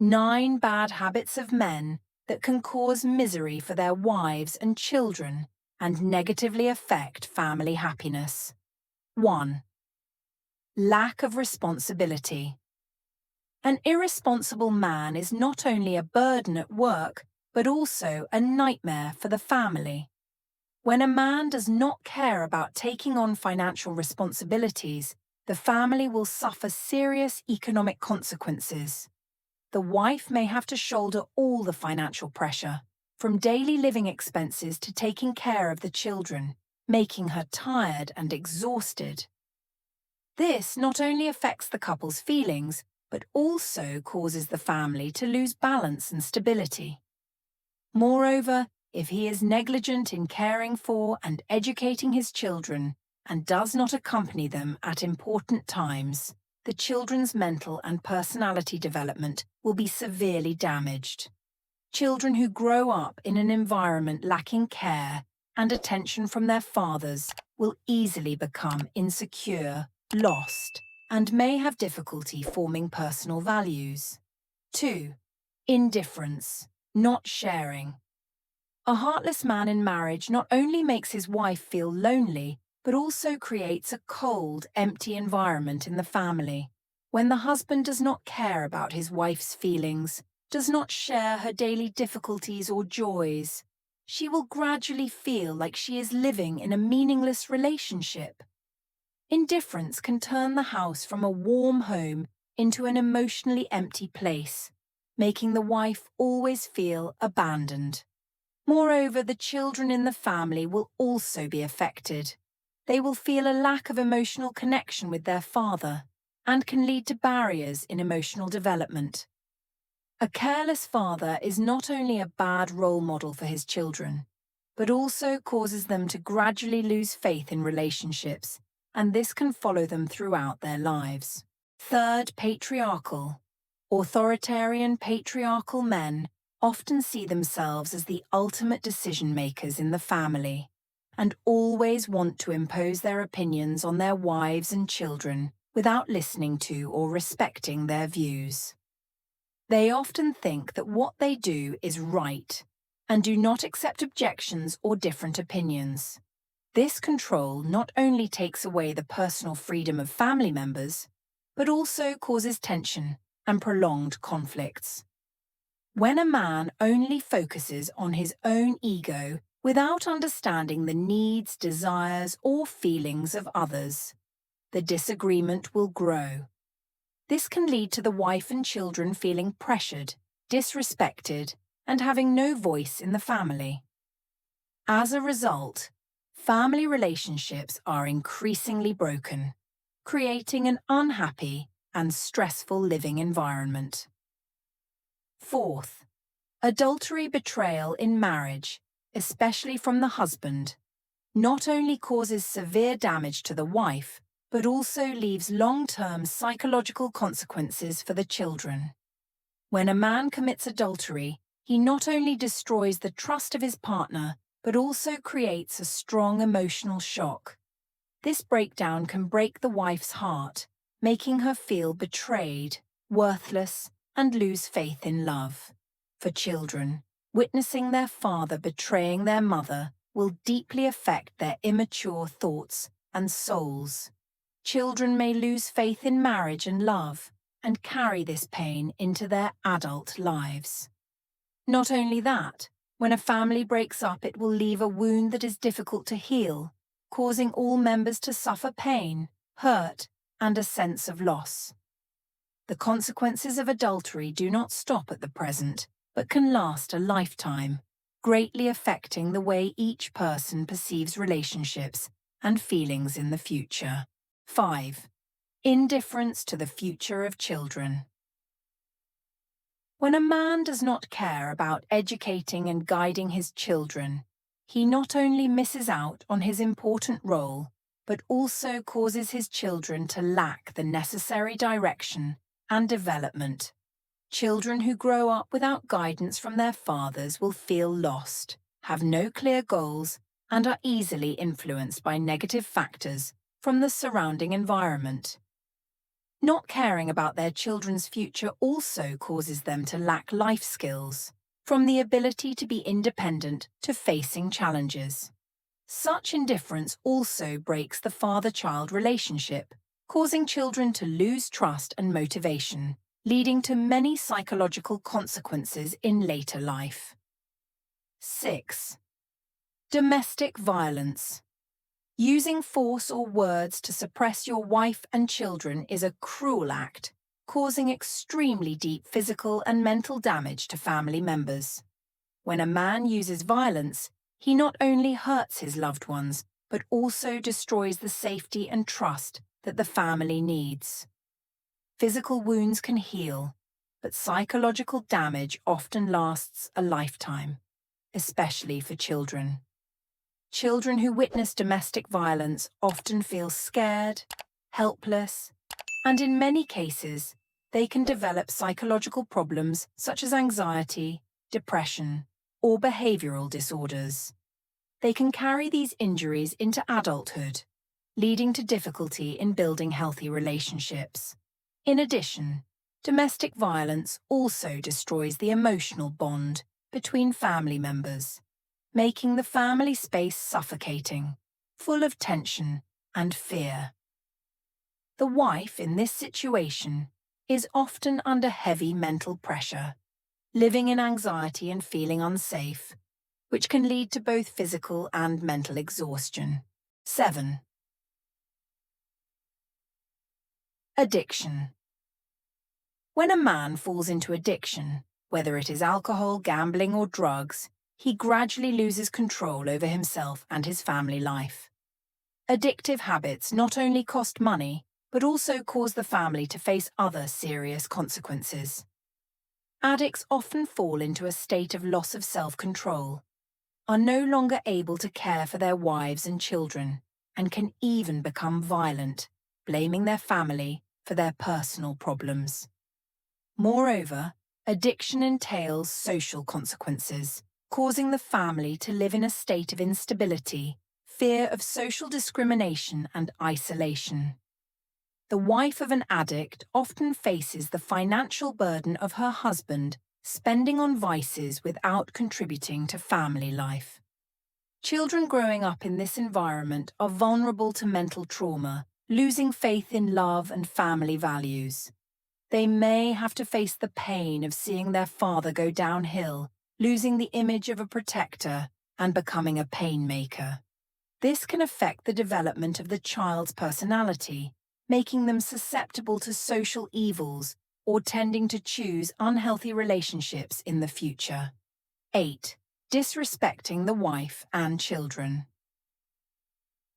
9 bad habits of men that can cause misery for their wives and children and negatively affect family happiness. 1. Lack of responsibility. An irresponsible man is not only a burden at work, but also a nightmare for the family. When a man does not care about taking on financial responsibilities, the family will suffer serious economic consequences. The wife may have to shoulder all the financial pressure, from daily living expenses to taking care of the children, making her tired and exhausted. This not only affects the couple's feelings, but also causes the family to lose balance and stability. Moreover, if he is negligent in caring for and educating his children and does not accompany them at important times, the children's mental and personality development will be severely damaged. Children who grow up in an environment lacking care and attention from their fathers will easily become insecure, lost, and may have difficulty forming personal values. 2. Indifference, not sharing. A heartless man in marriage not only makes his wife feel lonely, but also creates a cold, empty environment in the family. When the husband does not care about his wife's feelings, does not share her daily difficulties or joys, she will gradually feel like she is living in a meaningless relationship. Indifference can turn the house from a warm home into an emotionally empty place, making the wife always feel abandoned. Moreover, the children in the family will also be affected. They will feel a lack of emotional connection with their father and can lead to barriers in emotional development. A careless father is not only a bad role model for his children, but also causes them to gradually lose faith in relationships, and this can follow them throughout their lives. 3. Patriarchal. Authoritarian patriarchal men often see themselves as the ultimate decision-makers in the family and always want to impose their opinions on their wives and children without listening to or respecting their views. They often think that what they do is right and do not accept objections or different opinions. This control not only takes away the personal freedom of family members, but also causes tension and prolonged conflicts. When a man only focuses on his own ego without understanding the needs, desires, or feelings of others, the disagreement will grow. This can lead to the wife and children feeling pressured, disrespected, and having no voice in the family. As a result, family relationships are increasingly broken, creating an unhappy and stressful living environment. 4. Adultery betrayal in marriage, especially from the husband, not only causes severe damage to the wife, but also leaves long-term psychological consequences for the children. When a man commits adultery, he not only destroys the trust of his partner, but also creates a strong emotional shock. This breakdown can break the wife's heart, making her feel betrayed, worthless, and lose faith in love. For children, witnessing their father betraying their mother will deeply affect their immature thoughts and souls. Children may lose faith in marriage and love, and carry this pain into their adult lives. Not only that, when a family breaks up, it will leave a wound that is difficult to heal, causing all members to suffer pain, hurt, and a sense of loss. The consequences of adultery do not stop at the present, but can last a lifetime, greatly affecting the way each person perceives relationships and feelings in the future. 5. Indifference to the future of children. When a man does not care about educating and guiding his children, he not only misses out on his important role, but also causes his children to lack the necessary direction and development. Children who grow up without guidance from their fathers will feel lost, have no clear goals, and are easily influenced by negative factors from the surrounding environment. Not caring about their children's future also causes them to lack life skills, from the ability to be independent to facing challenges. Such indifference also breaks the father-child relationship, causing children to lose trust and motivation, leading to many psychological consequences in later life. 6. Domestic violence. Using force or words to suppress your wife and children is a cruel act, causing extremely deep physical and mental damage to family members. When a man uses violence, he not only hurts his loved ones, but also destroys the safety and trust that the family needs. Physical wounds can heal, but psychological damage often lasts a lifetime, especially for children. Children who witness domestic violence often feel scared, helpless, and in many cases, they can develop psychological problems such as anxiety, depression, or behavioral disorders. They can carry these injuries into adulthood, leading to difficulty in building healthy relationships. In addition, domestic violence also destroys the emotional bond between family members, making the family space suffocating, full of tension and fear. The wife in this situation is often under heavy mental pressure, living in anxiety and feeling unsafe, which can lead to both physical and mental exhaustion. 7. Addiction. When a man falls into addiction, whether it is alcohol, gambling, or drugs, he gradually loses control over himself and his family life. Addictive habits not only cost money, but also cause the family to face other serious consequences. Addicts often fall into a state of loss of self-control, are no longer able to care for their wives and children, and can even become violent, blaming their family for their personal problems. Moreover, addiction entails social consequences, causing the family to live in a state of instability, fear of social discrimination and isolation. The wife of an addict often faces the financial burden of her husband spending on vices without contributing to family life. Children growing up in this environment are vulnerable to mental trauma, losing faith in love and family values. They may have to face the pain of seeing their father go downhill, losing the image of a protector, and becoming a painmaker. This can affect the development of the child's personality, making them susceptible to social evils or tending to choose unhealthy relationships in the future. 8. Disrespecting the wife and children.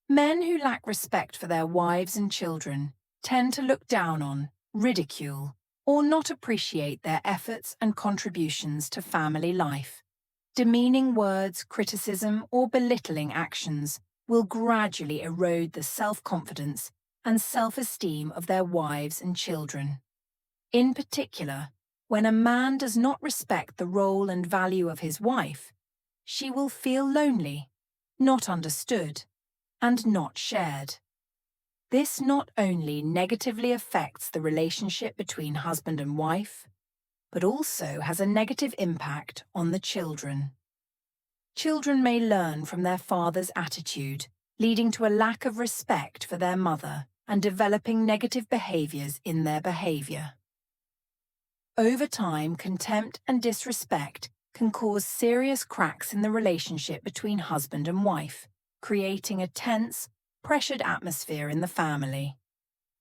Men who lack respect for their wives and children tend to look down on, ridicule, or not appreciate their efforts and contributions to family life. Demeaning words, criticism, or belittling actions will gradually erode the self-confidence and self-esteem of their wives and children. In particular, when a man does not respect the role and value of his wife, she will feel lonely, not understood, and not shared. This not only negatively affects the relationship between husband and wife, but also has a negative impact on the children. Children may learn from their father's attitude, leading to a lack of respect for their mother and developing negative behaviors in their behavior. Over time, contempt and disrespect can cause serious cracks in the relationship between husband and wife, creating a tense, pressured atmosphere in the family.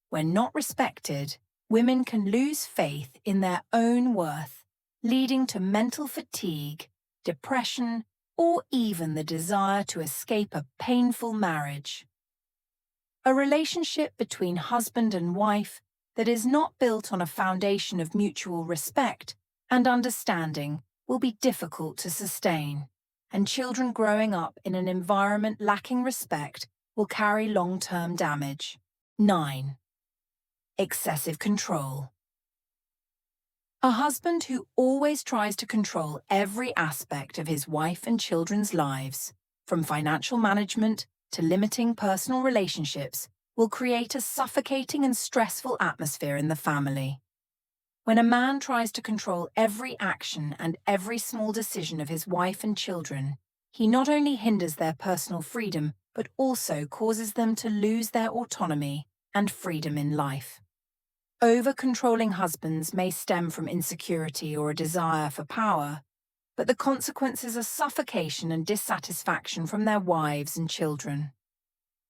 When not respected, women can lose faith in their own worth, leading to mental fatigue, depression, or even the desire to escape a painful marriage. A relationship between husband and wife that is not built on a foundation of mutual respect and understanding will be difficult to sustain, and children growing up in an environment lacking respect will carry long-term damage. 9. Excessive control. A husband who always tries to control every aspect of his wife and children's lives, from financial management to limiting personal relationships, will create a suffocating and stressful atmosphere in the family. When a man tries to control every action and every small decision of his wife and children, he not only hinders their personal freedom, but also causes them to lose their autonomy and freedom in life. Over-controlling husbands may stem from insecurity or a desire for power, but the consequences are suffocation and dissatisfaction from their wives and children.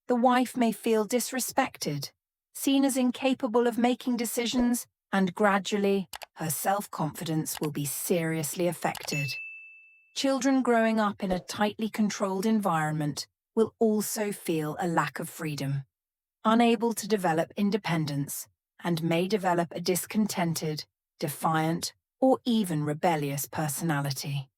The wife may feel disrespected, seen as incapable of making decisions, and gradually, her self-confidence will be seriously affected. Children growing up in a tightly controlled environment will also feel a lack of freedom, unable to develop independence, and may develop a discontented, defiant, or even rebellious personality.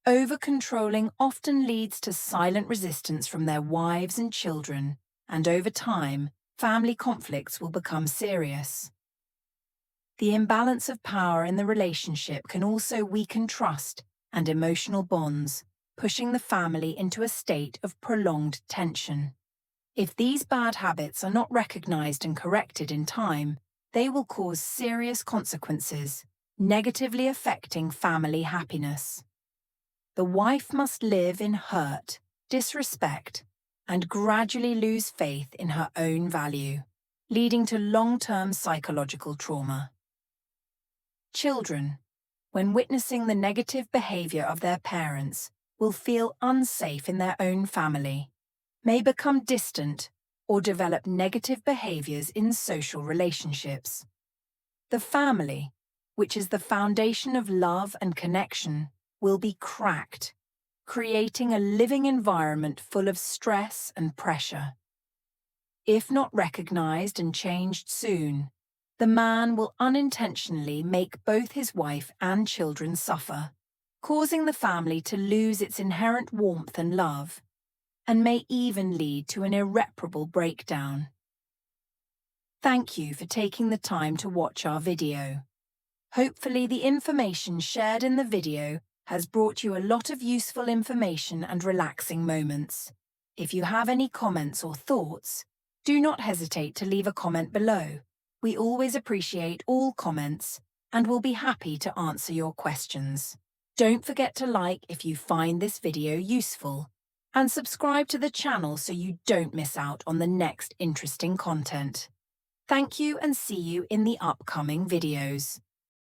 Over-controlling often leads to silent resistance from their wives and children, and over time, family conflicts will become serious. The imbalance of power in the relationship can also weaken trust and emotional bonds, pushing the family into a state of prolonged tension. If these bad habits are not recognized and corrected in time, they will cause serious consequences, negatively affecting family happiness. The wife must live in hurt, disrespect, and gradually lose faith in her own value, leading to long-term psychological trauma. Children, when witnessing the negative behavior of their parents, will feel unsafe in their own family, may become distant, or develop negative behaviors in social relationships. The family, which is the foundation of love and connection, will be cracked, creating a living environment full of stress and pressure. If not recognized and changed soon, the man will unintentionally make both his wife and children suffer, causing the family to lose its inherent warmth and love, and may even lead to an irreparable breakdown. Thank you for taking the time to watch our video. Hopefully the information shared in the video has brought you a lot of useful information and relaxing moments. If you have any comments or thoughts, do not hesitate to leave a comment below. We always appreciate all comments and will be happy to answer your questions. Don't forget to like if you find this video useful, and subscribe to the channel so you don't miss out on the next interesting content. Thank you and see you in the upcoming videos.